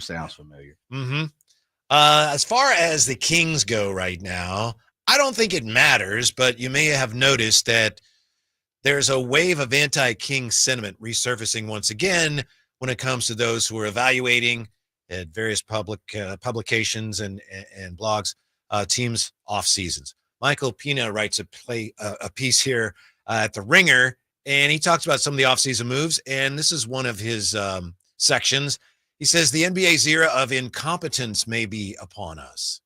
Sounds familiar. Mm-hmm. As far as the Kings go right now, I don't think it matters, but you may have noticed that there's a wave of anti-King sentiment resurfacing once again when it comes to those who are evaluating at various publications and blogs teams off seasons. Michael Pina writes a piece here at the Ringer, and he talks about some of the offseason moves, and this is one of his sections. He says the NBA's era of incompetence may be upon us.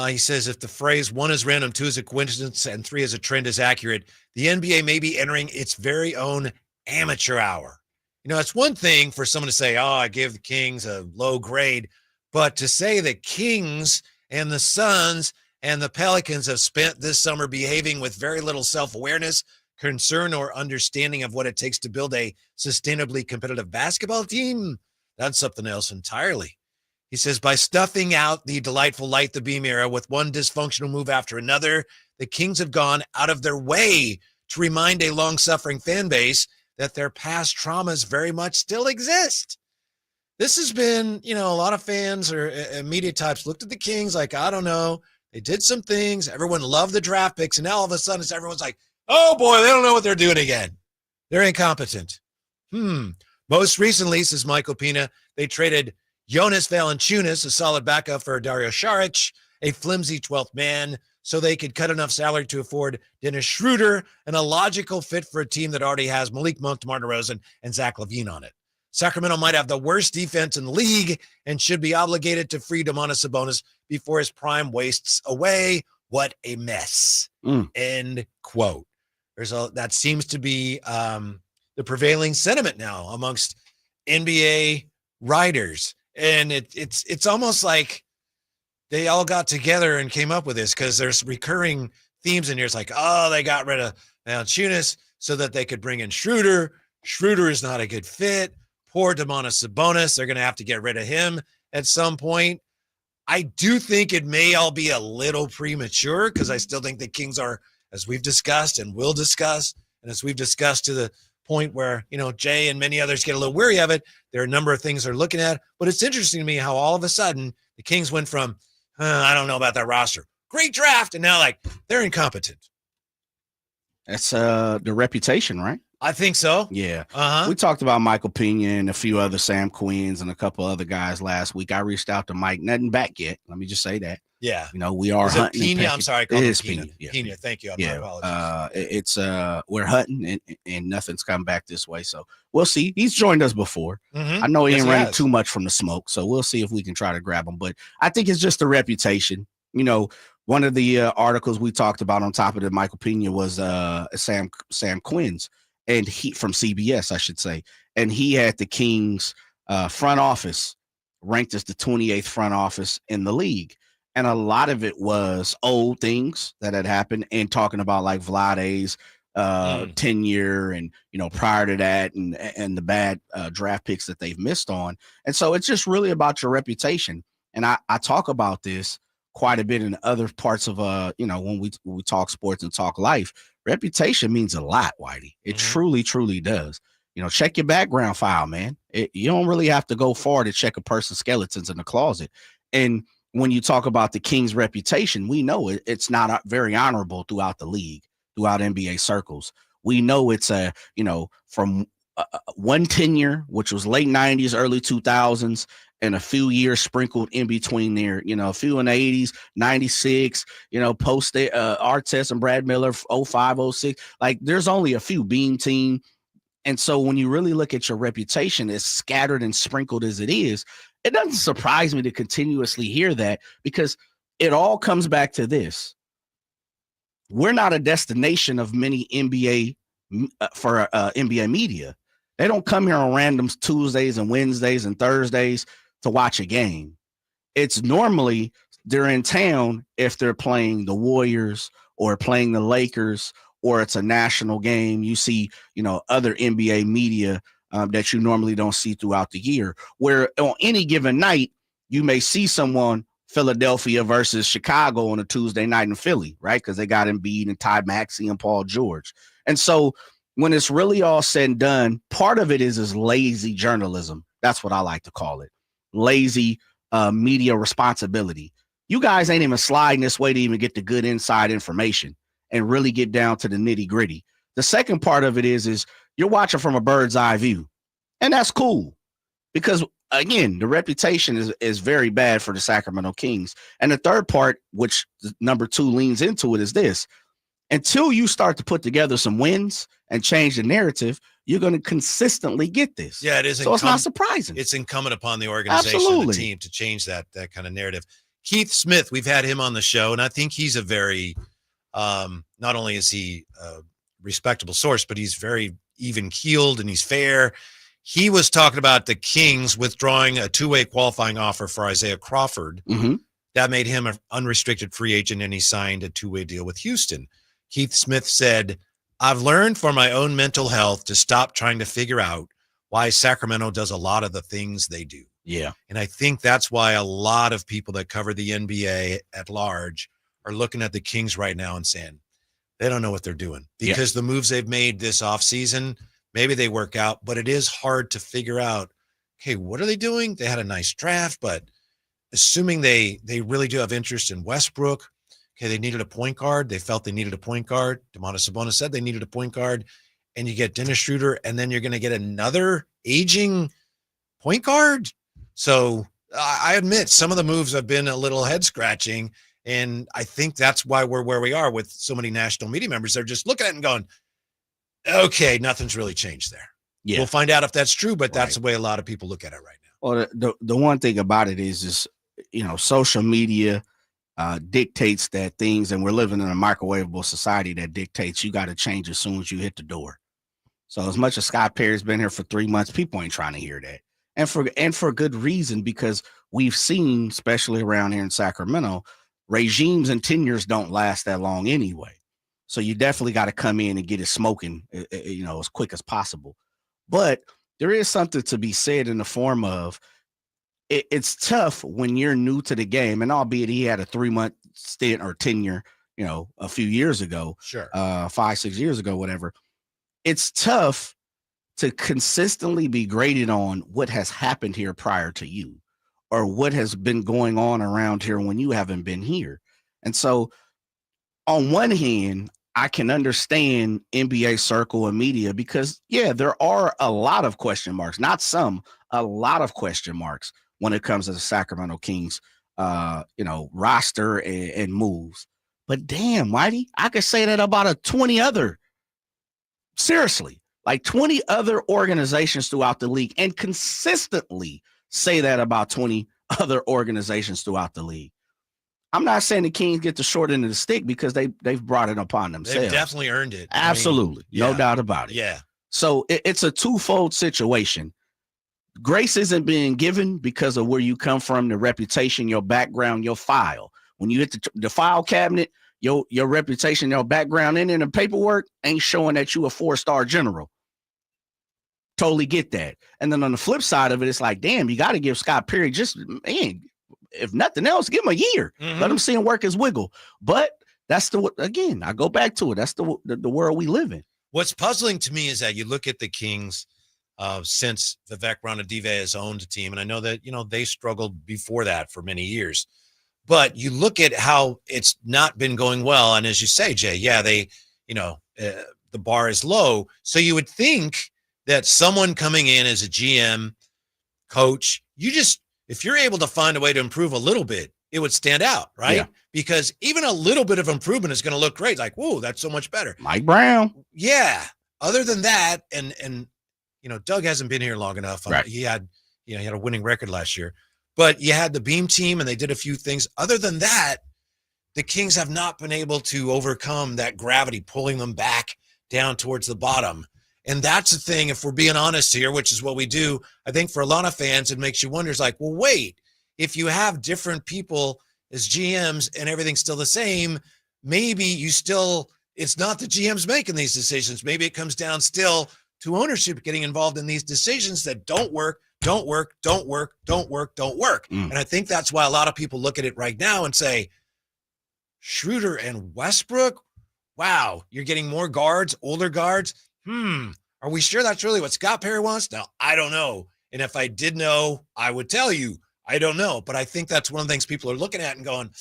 He says if the phrase 1 is random, 2 is a coincidence, and 3 is a trend is accurate, the NBA may be entering its very own amateur hour. You know, it's one thing for someone to say, oh, I gave the Kings a low grade, but to say the Kings and the Suns and the Pelicans have spent this summer behaving with very little self-awareness, concern, or understanding of what it takes to build a sustainably competitive basketball team, that's something else entirely. He says, by stuffing out the delightful light the beam era with one dysfunctional move after another, the Kings have gone out of their way to remind a long-suffering fan base that their past traumas very much still exist. This has been, you know, a lot of fans or media types looked at the Kings like, I don't know, they did some things. Everyone loved the draft picks, and now all of a sudden everyone's like, oh boy, they don't know what they're doing again. They're incompetent. Most recently, says Michael Pina, they traded Jonas Valanciunas, a solid backup for Dario Saric, a flimsy 12th man, so they could cut enough salary to afford Dennis Schroeder and a logical fit for a team that already has Malik Monk, DeMar DeRozan, and Zach LaVine on it. Sacramento might have the worst defense in the league and should be obligated to free Domantas Sabonis before his prime wastes away. What a mess. End quote. That seems to be the prevailing sentiment now amongst NBA writers. And it's almost like they all got together and came up with this because there's recurring themes in here. It's like, oh, they got rid of Valanciunas so that they could bring in Schroeder. Schroeder is not a good fit. Poor Domantas Sabonis. They're going to have to get rid of him at some point. I do think it may all be a little premature because I still think the Kings are, as we've discussed and will discuss, and as we've discussed to the point where, you know, Jay and many others get a little weary of it, there are a number of things they're looking at. But it's interesting to me how all of a sudden the Kings went from, I don't know about that roster, great draft, and now like they're incompetent. That's the reputation, right? I think so. Yeah. We talked about Michael Pina and a few other Sam Quinns and a couple other guys last week. I reached out to Mike, nothing back yet. Let me just say that. Yeah. You know, we are hunting. Pina? I'm sorry. It is Pina. Yeah. Pina. Thank you. My apologies. It's we're hunting and nothing's come back this way. So we'll see. He's joined us before. I know he ain't running too much from the smoke. So we'll see if we can try to grab him. But I think it's just a reputation. You know, one of the articles we talked about on top of the Michael Pina was Sam Quinns. And he from CBS, I should say. And he had the Kings front office ranked as the 28th front office in the league. And a lot of it was old things that had happened and talking about like Vlade's tenure and, you know, prior to that and the bad draft picks that they've missed on. And so it's just really about your reputation. And I talk about this quite a bit in other parts of, you know, when we talk sports and talk life. Reputation means a lot, Whitey. It truly, truly does. You know, check your background file, man. You don't really have to go far to check a person's skeletons in the closet. And when you talk about the Kings' reputation, we know it's not very honorable throughout the league, throughout NBA circles. We know it's from one tenure, which was late 90s, early 2000s, and a few years sprinkled in between there, you know, a few in the 80s, 96, you know, post Artest and Brad Miller, 05, 06. Like there's only a few Beam team. And so when you really look at your reputation, as scattered and sprinkled as it is, it doesn't surprise me to continuously hear that because it all comes back to this. We're not a destination of many NBA for NBA media. They don't come here on random Tuesdays and Wednesdays and Thursdays to watch a game. It's normally they're in town if they're playing the Warriors or playing the Lakers or it's a national game. You see, you know, other NBA media that you normally don't see throughout the year, where on any given night, you may see someone Philadelphia versus Chicago on a Tuesday night in Philly, right? Because they got Embiid and Ty Maxey and Paul George. And so when it's really all said and done, part of it is lazy journalism. That's what I like to call it. Lazy media responsibility. You guys ain't even sliding this way to even get the good inside information and really get down to the nitty gritty. The second part of it is you're watching from a bird's eye view, and that's cool because again, the reputation is very bad for the Sacramento Kings. And the third part, which number 2 leans into it, is this: until you start to put together some wins and change the narrative, you're going to consistently get this. Yeah, it is. So it's not surprising. It's incumbent upon the organization and the team to change that kind of narrative. Keith Smith, we've had him on the show, and I think he's a very, not only is he a respectable source, but he's very even-keeled and he's fair. He was talking about the Kings withdrawing a 2-way qualifying offer for Isaiah Crawford. Mm-hmm. That made him an unrestricted free agent, and he signed a 2-way deal with Houston. Keith Smith said, I've learned for my own mental health to stop trying to figure out why Sacramento does a lot of the things they do. Yeah. And I think that's why a lot of people that cover the NBA at large are looking at the Kings right now and saying they don't know what they're doing because the moves they've made this offseason, maybe they work out, but it is hard to figure out, okay, what are they doing? They had a nice draft, but assuming they really do have interest in Westbrook, okay, they needed a point guard. They felt they needed a point guard. Domantas Sabonis said they needed a point guard, and you get Dennis Schroeder, and then you're going to get another aging point guard. So I admit some of the moves have been a little head scratching, and I think that's why we're where we are with so many national media members. They're just looking at it and going, okay, nothing's really changed there. Yeah. We'll find out if that's true, but that's the way a lot of people look at it right now. Well, the one thing about it is, social media dictates that things, and we're living in a microwavable society that dictates you got to change as soon as you hit the door. So as much as Scott Perry's been here for 3 months, people ain't trying to hear that. And for good reason, because we've seen, especially around here in Sacramento, regimes and tenures don't last that long anyway. So you definitely got to come in and get it smoking, as quick as possible. But there is something to be said in the form of it's tough when you're new to the game, and albeit he had a 3-month stint or tenure, a few years ago, sure, 5-6 years ago, whatever. It's tough to consistently be graded on what has happened here prior to you or what has been going on around here when you haven't been here. And so on one hand, I can understand NBA circle and media because, there are a lot of question marks, not some, a lot of question marks when it comes to the Sacramento Kings, roster and moves. But damn, Whitey, I could say that about 20 other, seriously, like 20 other organizations throughout the league, and consistently say that about 20 other organizations throughout the league. I'm not saying the Kings get the short end of the stick because they've brought it upon themselves. They've definitely earned it. Absolutely. No doubt about it. Yeah. So it's a twofold situation. Grace isn't being given because of where you come from, the reputation, your background, your file. When you hit the file cabinet, your reputation, your background in the paperwork ain't showing that you a 4-star general. Totally get that. And then on the flip side of it, it's like, damn, you got to give Scott Perry if nothing else, give him a year. Mm-hmm. Let him see him work his wiggle. But that's I go back to it. That's the world we live in. What's puzzling to me is that you look at the Kings since Vivek Ranadive has owned a team. And I know that, they struggled before that for many years. But you look at how it's not been going well. And as you say, Jay, they, the bar is low. So you would think that someone coming in as a GM, coach, if you're able to find a way to improve a little bit, it would stand out, right? Yeah. Because even a little bit of improvement is going to look great. Like, whoa, that's so much better. Mike Brown. Yeah. Other than that, and Doug hasn't been here long enough. Right. He had a winning record last year. But you had the Beam team, and they did a few things. Other than that, the Kings have not been able to overcome that gravity pulling them back down towards the bottom. And that's the thing, if we're being honest here, which is what we do, I think for a lot of fans, it makes you wonder, it's like, well, wait, if you have different people as GMs and everything's still the same, maybe it's not the GMs making these decisions. Maybe it comes down still to ownership getting involved in these decisions that don't work. And I think that's why a lot of people look at it right now and say, Schroeder and Westbrook, wow, you're getting more guards, older guards. Are we sure that's really what Scott Perry wants? Now, I don't know. And if I did know, I would tell you. I don't know. But I think that's one of the things people are looking at and going,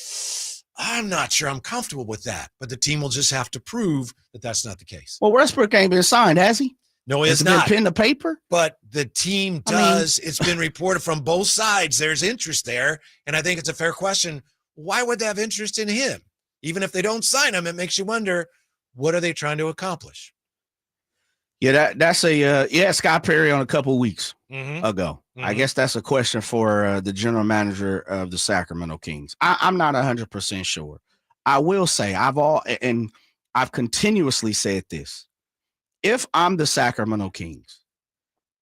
I'm not sure I'm comfortable with that. But the team will just have to prove that that's not the case. Well, Westbrook ain't been signed, has he? No, he has not. Been pen to paper? But the team does. It's been reported from both sides. There's interest there. And I think it's a fair question. Why would they have interest in him? Even if they don't sign him, it makes you wonder, what are they trying to accomplish? Yeah, that's Scott Perry on a couple of weeks ago. I guess that's a question for the general manager of the Sacramento Kings. I'm not 100% sure. I will say I've continuously said this. If I'm the Sacramento Kings,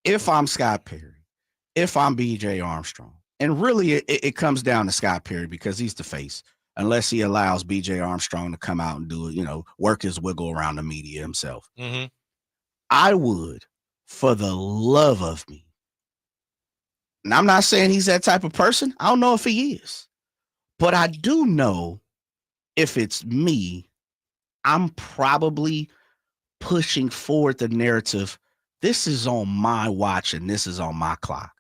if I'm Scott Perry, if I'm BJ Armstrong, and really it comes down to Scott Perry because he's the face, unless he allows BJ Armstrong to come out and do it, work his wiggle around the media himself. I would, for the love of me. And I'm not saying he's that type of person. I don't know if he is. But I do know if it's me, I'm probably pushing forward the narrative. This is on my watch and this is on my clock.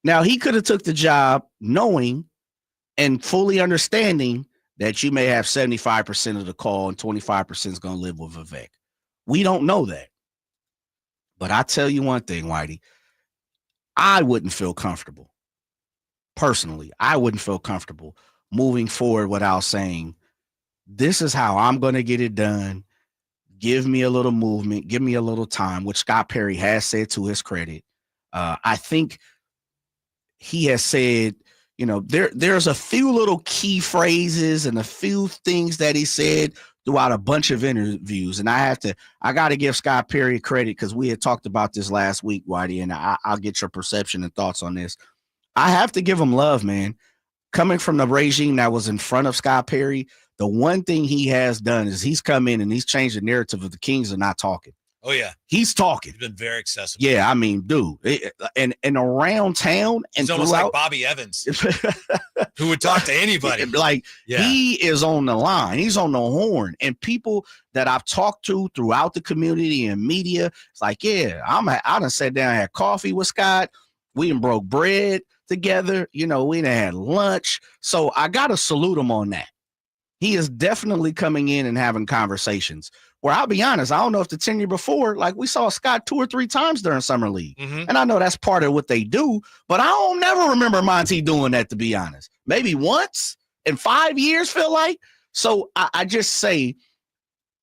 Now, he could have took the job knowing and fully understanding that you may have 75% of the call and 25% is going to live with Vivek. We don't know that. But I tell you one thing, Whitey, I wouldn't feel comfortable. Personally, I wouldn't feel comfortable moving forward without saying, this is how I'm going to get it done. Give me a little movement. Give me a little time, which Scott Perry has said to his credit. I think he has said, there's a few little key phrases and a few things that he said throughout a bunch of interviews. And I got to give Scott Perry credit because we had talked about this last week, Whitey, and I'll get your perception and thoughts on this. I have to give him love, man. Coming from the regime that was in front of Scott Perry, the one thing he has done is he's come in and he's changed the narrative of the Kings are not talking. Oh, yeah. He's talking. He's been very accessible. Yeah, I mean, dude. And around town. And he's almost like Bobby Evans, who would talk to anybody. He is on the line. He's on the horn. And people that I've talked to throughout the community and media, it's like, yeah, I done sat down and had coffee with Scott. We done broke bread together. We done had lunch. So I got to salute him on that. He is definitely coming in and having conversations. Where I'll be honest, I don't know if the tenure before, like we saw Scott 2 or 3 times during Summer League. And I know that's part of what they do, but I don't never remember Monty doing that, to be honest. Maybe once in 5 years, feel like. So I just say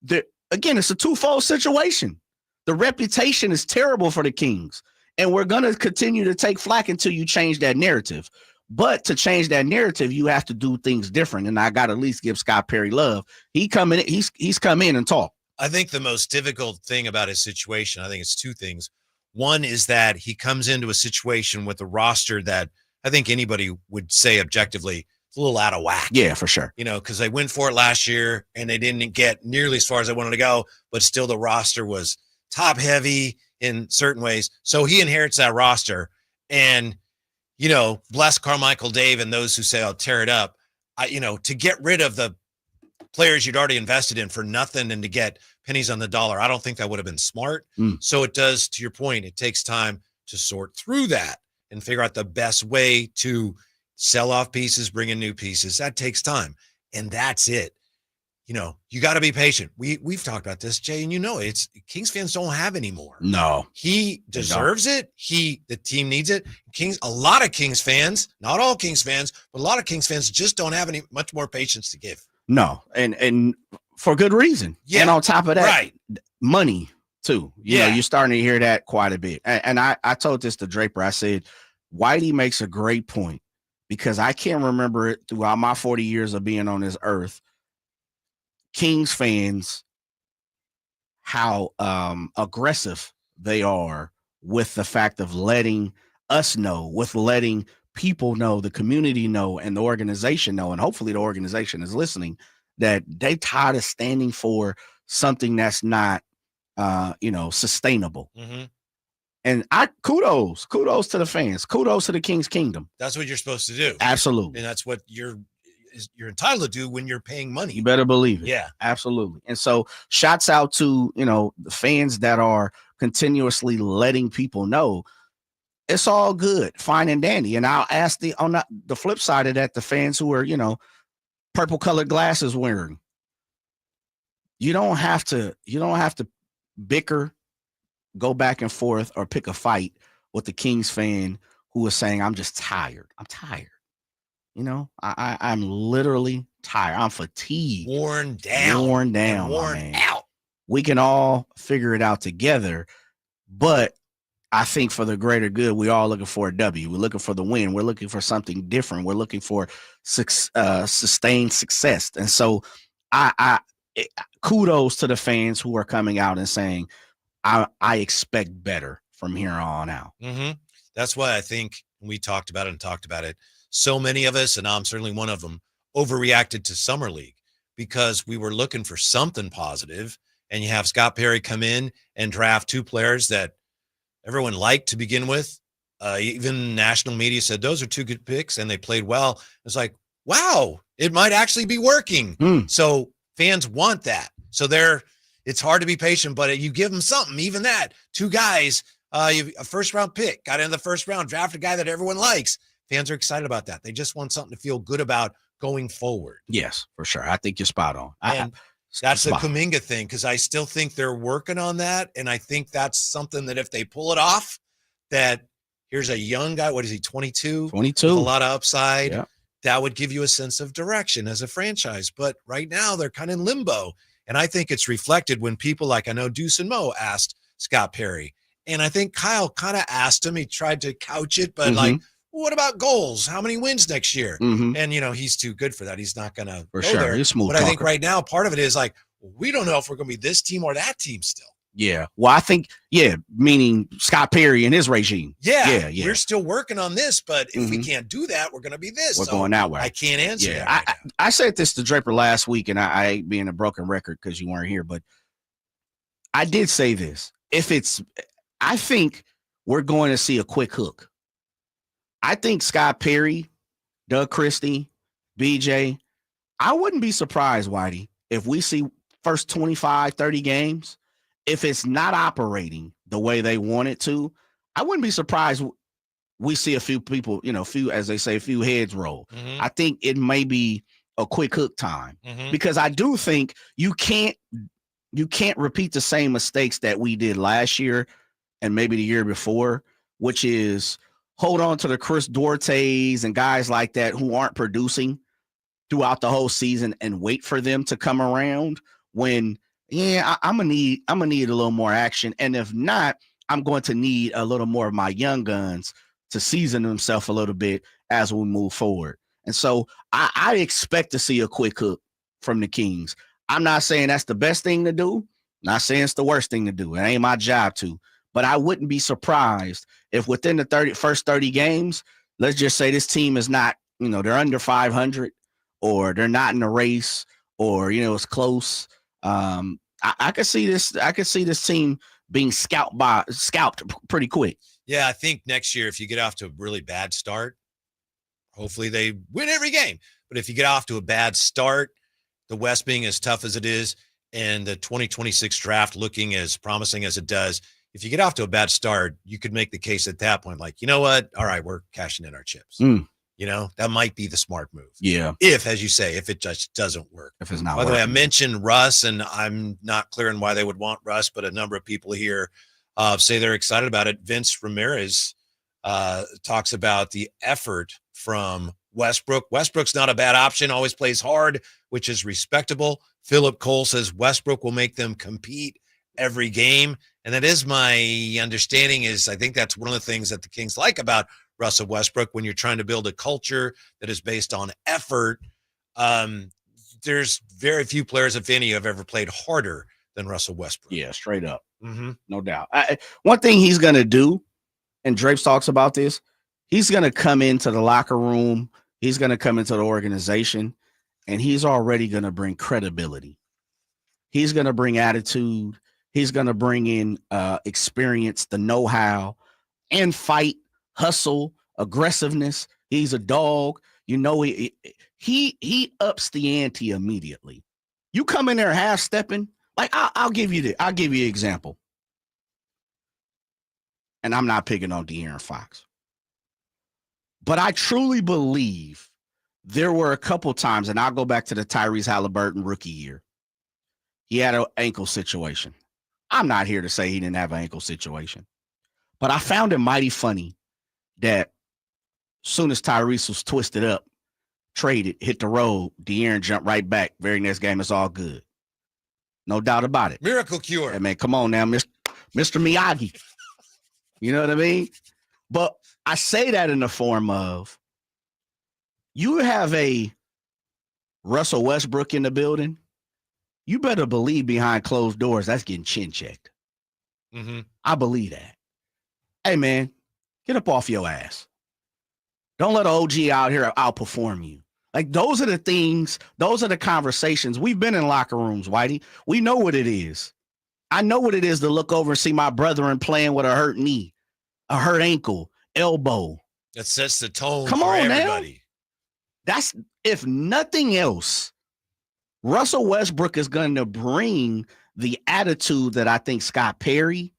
that, again, it's a twofold situation. The reputation is terrible for the Kings, and we're going to continue to take flack until you change that narrative. But to change that narrative, you have to do things different. And I got to at least give Scott Perry love. He's come in and talked. I think the most difficult thing about his situation, I think it's 2 things. One is that he comes into a situation with a roster that I think anybody would say objectively it's a little out of whack. Yeah, for sure. Because they went for it last year and they didn't get nearly as far as they wanted to go, but still the roster was top heavy in certain ways. So he inherits that roster. And, bless Carmichael Dave and those who say, I'll tear it up. To get rid of the players you'd already invested in for nothing and to get pennies on the dollar, I don't think that would have been smart. So it does, to your point, it takes time to sort through that and figure out the best way to sell off pieces, bring in new pieces. That takes time. And that's it. You got to be patient. We've talked about this, Jay, and it's Kings fans don't have anymore. No. He deserves it. The team needs it. A lot of Kings fans, not all Kings fans, but a lot of Kings fans just don't have much more patience to give. No. And for good reason. Yeah. And on top of that, right. Money too. You're starting to hear that quite a bit. And I told this to Draper. I said, Whitey makes a great point because I can't remember it throughout my 40 years of being on this earth. Kings fans, how aggressive they are with the fact of letting us know, with letting people know, the community know, and the organization know, and hopefully the organization is listening, that they tired of standing for something that's not, sustainable. And kudos to the fans, kudos to the Kings Kingdom. That's what you're supposed to do. Absolutely. And that's what you're entitled to do when you're paying money. You better believe it. Yeah, absolutely. And so shouts out to, the fans that are continuously letting people know It's all good, fine and dandy. And I'll ask on the flip side of that, the fans who are, purple colored glasses wearing. You don't have to bicker, go back and forth, or pick a fight with the Kings fan who is saying, I'm just tired. I'm tired. I'm literally tired. I'm fatigued. Worn down. Worn out. We can all figure it out together. But I think for the greater good, we're all looking for a W. We're looking for the win. We're looking for something different. We're looking for sustained success. And so kudos to the fans who are coming out and saying, I expect better from here on out. Mm-hmm. That's why I think we talked about it. So many of us, and I'm certainly one of them, overreacted to Summer League because we were looking for something positive. And you have Scott Perry come in and draft 2 players that everyone liked to begin with. Even national media said those are 2 good picks, and they played well. It's like, wow, it might actually be working. So fans want that. So it's hard to be patient, but you give them something. Even that 2 guys, a first-round pick, got into the first round, drafted a guy that everyone likes. Fans are excited about that. They just want something to feel good about going forward. Yes, for sure. I think you're spot on. That's the Kuminga thing, because I still think they're working on that, and I think that's something that if they pull it off, that here's a young guy, what is he, 22? 22. With a lot of upside. Yeah. That would give you a sense of direction as a franchise. But right now, they're kind of in limbo, and I think it's reflected when people like, I know Deuce and Mo asked Scott Perry, and I think Kyle kind of asked him. He tried to couch it, but what about goals? How many wins next year? And, he's too good for that. He's not going to go there. He's smooth but talker. I think right now, part of it is like, we don't know if we're going to be this team or that team still. Yeah. Well, I think, meaning Scott Perry and his regime. Yeah. We're still working on this, but if we can't do that, we're going to be this. We're going that way. I can't answer that right now. I said this to Draper last week, and I ain't being a broken record because you weren't here, but I did say this. I think we're going to see a quick hook. I think Scott Perry, Doug Christie, BJ, I wouldn't be surprised, Whitey, if we see first 25, 30 games, if it's not operating the way they want it to, I wouldn't be surprised we see a few people, as they say, a few heads roll. I think it may be a quick hook time because I do think you can't repeat the same mistakes that we did last year and maybe the year before, which is hold on to the Chris Duartes and guys like that who aren't producing throughout the whole season and wait for them to come around when, I'm gonna need a little more action. And if not, I'm going to need a little more of my young guns to season themselves a little bit as we move forward. And so I expect to see a quick hook from the Kings. I'm not saying that's the best thing to do. Not saying it's the worst thing to do. It ain't my job to. But I wouldn't be surprised if within the first 30 games, let's just say this team is not, they're under 500 or they're not in the race or, it's close. I could see this team being scalped pretty quick. Yeah, I think next year, if you get off to a really bad start, hopefully they win every game. But if you get off to a bad start, the West being as tough as it is and the 2026 draft looking as promising as it does, if you get off to a bad start, you could make the case at that point, like, you know what? All right, we're cashing in our chips. That might be the smart move. Yeah. If, as you say, if it just doesn't work. If it's not By the way, I mentioned Russ, and I'm not clear on why they would want Russ, but a number of people here say they're excited about it. Vince Ramirez talks about the effort from Westbrook. Westbrook's not a bad option, always plays hard, which is respectable. Philip Cole says Westbrook will make them compete every game. And that is my understanding. I think that's one of the things that the Kings like about Russell Westbrook when you're trying to build a culture that is based on effort. There's very few players, if any, who have ever played harder than Russell Westbrook. Yeah, straight up. No doubt. One thing he's going to do, and Drapes talks about this, he's going to come into the locker room. He's going to come into the organization, and he's already going to bring credibility. He's going to bring attitude. He's going to bring in experience, the know-how, and fight, hustle, aggressiveness. He's a dog. He ups the ante immediately. You come in there half-stepping, like I'll give you an example. and I'm not picking on De'Aaron Fox, but I truly believe there were a couple times, and I'll go back to the Tyrese Halliburton rookie year. He had an ankle situation. I'm not here to say he didn't have an ankle situation, but I found it mighty funny that soon as Tyrese was twisted up, traded, hit the road, De'Aaron jumped right back. Very next game, it's all good. No doubt about it. Miracle cure. Hey, man, come on now, Mr. Miyagi. You know what I mean? But I say that in the form of, you have a Russell Westbrook in the building, you better believe behind closed doors that's getting chin checked. Mm-hmm. I believe that. Hey, man, get up off your ass. Don't let an OG out here outperform you. Like, those are the things, those are the conversations. We've been in locker rooms, Whitey. We know what it is. I know what it is to look over and see my brethren playing with a hurt knee, a hurt ankle, elbow. That sets the tone Come for on, everybody. Now. That's, if nothing else, Russell Westbrook is going to bring the attitude that I think Scott Perry,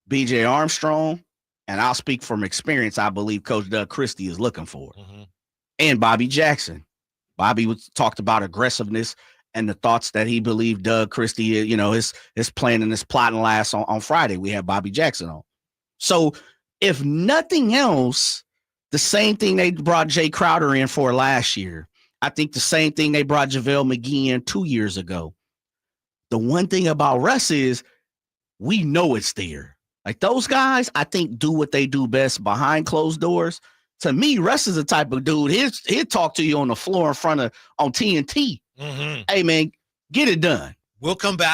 B.J. Armstrong, and I'll speak from experience, I believe Coach Doug Christie is looking for. Mm-hmm. And Bobby Jackson. Bobby talked about aggressiveness and the thoughts that he believed Doug Christie, you know, his plan and his plotting last on Friday. We had Bobby Jackson on. So if nothing else, the same thing they brought Jay Crowder in for last year. I think the same thing they brought JaVale McGee in 2 years ago. The one thing about Russ is we know it's there. Like, those guys, I think, do what they do best behind closed doors. To me, Russ is the type of dude, he'll talk to you on the floor on TNT. Mm-hmm. Hey, man, get it done. We'll come back.